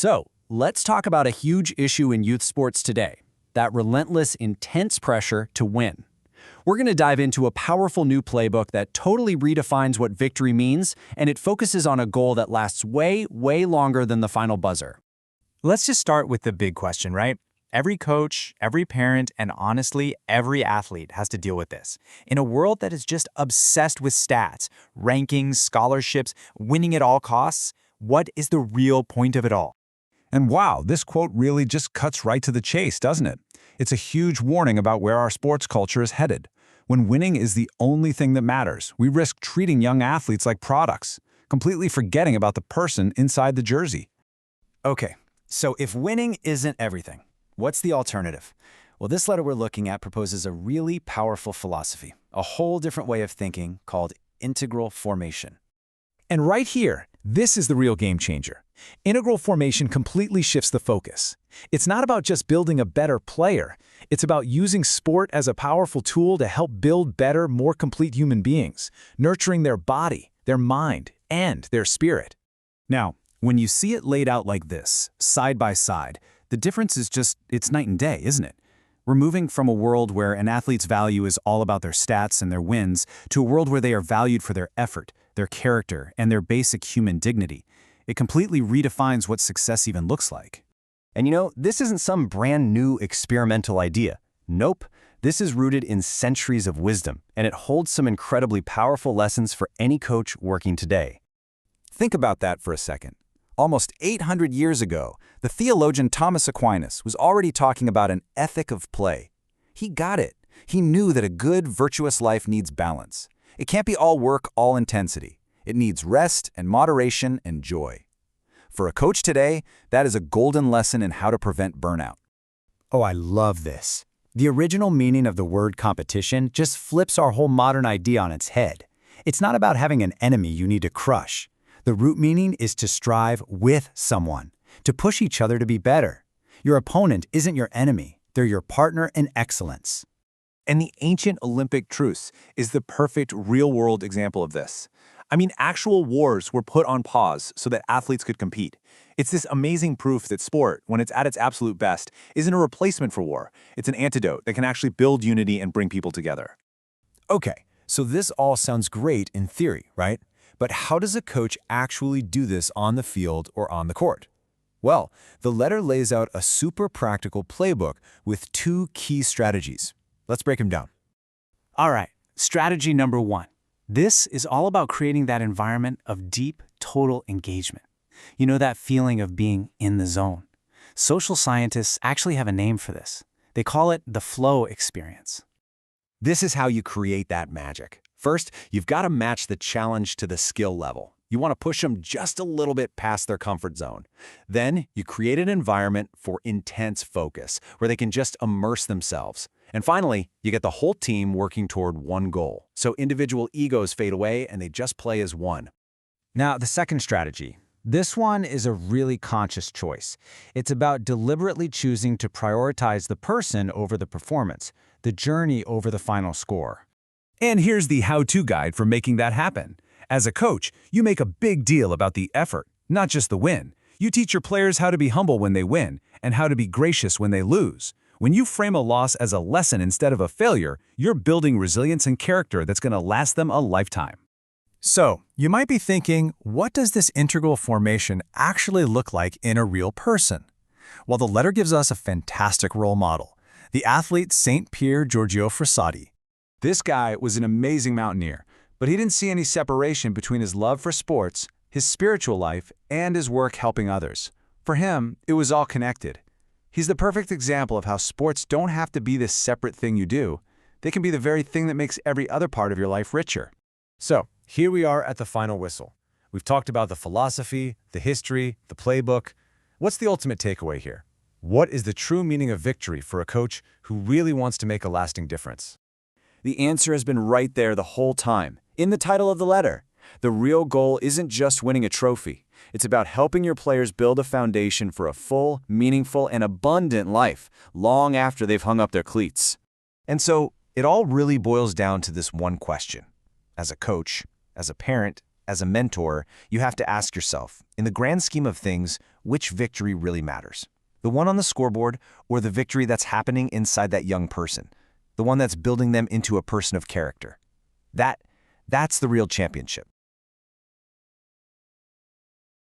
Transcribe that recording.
So, let's talk about a huge issue in youth sports today, that relentless, intense pressure to win. We're going to dive into a powerful new playbook that totally redefines what victory means, and it focuses on a goal that lasts way, way longer than the final buzzer. Let's just start with the big question, right? Every coach, every parent, and honestly, every athlete has to deal with this. In a world that is just obsessed with stats, rankings, scholarships, winning at all costs, what is the real point of it all? And wow, this quote really just cuts right to the chase, doesn't it? It's a huge warning about where our sports culture is headed. When winning is the only thing that matters, we risk treating young athletes like products, completely forgetting about the person inside the jersey. Okay, so if winning isn't everything, what's the alternative? Well, this letter we're looking at proposes a really powerful philosophy, a whole different way of thinking called integral formation. And right here, this is the real game changer. Integral formation completely shifts the focus. It's not about just building a better player. It's about using sport as a powerful tool to help build better, more complete human beings, nurturing their body, their mind, and their spirit. Now, when you see it laid out like this, side by side, the difference is it's night and day, isn't it? We're moving from a world where an athlete's value is all about their stats and their wins to a world where they are valued for their effort, their character, and their basic human dignity. It completely redefines what success even looks like. And you know, this isn't some brand new experimental idea. Nope, this is rooted in centuries of wisdom, and it holds some incredibly powerful lessons for any coach working today. Think about that for a second. Almost 800 years ago, the theologian Thomas Aquinas was already talking about an ethic of play. He got it. He knew that a good, virtuous life needs balance. It can't be all work, all intensity. It needs rest and moderation and joy. For a coach today, that is a golden lesson in how to prevent burnout. Oh, I love this. The original meaning of the word competition just flips our whole modern idea on its head. It's not about having an enemy you need to crush. The root meaning is to strive with someone, to push each other to be better. Your opponent isn't your enemy. They're your partner in excellence. And the ancient Olympic truce is the perfect real-world example of this. I mean, actual wars were put on pause so that athletes could compete. It's this amazing proof that sport, when it's at its absolute best, isn't a replacement for war. It's an antidote that can actually build unity and bring people together. Okay, so this all sounds great in theory, right? But how does a coach actually do this on the field or on the court? Well, the letter lays out a super practical playbook with 2 key strategies. Let's break them down. All right, strategy number 1. This is all about creating that environment of deep, total engagement. You know, that feeling of being in the zone. Social scientists actually have a name for this. They call it the flow experience. This is how you create that magic. First, you've got to match the challenge to the skill level. You want to push them just a little bit past their comfort zone. Then, you create an environment for intense focus, where they can just immerse themselves. And finally, you get the whole team working toward one goal. So individual egos fade away and they just play as one. Now, the second strategy. This one is a really conscious choice. It's about deliberately choosing to prioritize the person over the performance, the journey over the final score. And here's the how-to guide for making that happen. As a coach, you make a big deal about the effort, not just the win. You teach your players how to be humble when they win and how to be gracious when they lose. When you frame a loss as a lesson instead of a failure, you're building resilience and character that's going to last them a lifetime. So, you might be thinking, what does this integral formation actually look like in a real person? Well, the letter gives us a fantastic role model, the athlete St. Pier Giorgio Frassati. This guy was an amazing mountaineer, but he didn't see any separation between his love for sports, his spiritual life, and his work helping others. For him, it was all connected. He's the perfect example of how sports don't have to be this separate thing you do. They can be the very thing that makes every other part of your life richer. So, here we are at the final whistle. We've talked about the philosophy, the history, the playbook. What's the ultimate takeaway here? What is the true meaning of victory for a coach who really wants to make a lasting difference? The answer has been right there the whole time, in the title of the letter. The real goal isn't just winning a trophy. It's about helping your players build a foundation for a full, meaningful, and abundant life long after they've hung up their cleats. And so, it all really boils down to this one question. As a coach, as a parent, as a mentor, you have to ask yourself, in the grand scheme of things, which victory really matters? The one on the scoreboard or the victory that's happening inside that young person? The one that's building them into a person of character? That's the real championship.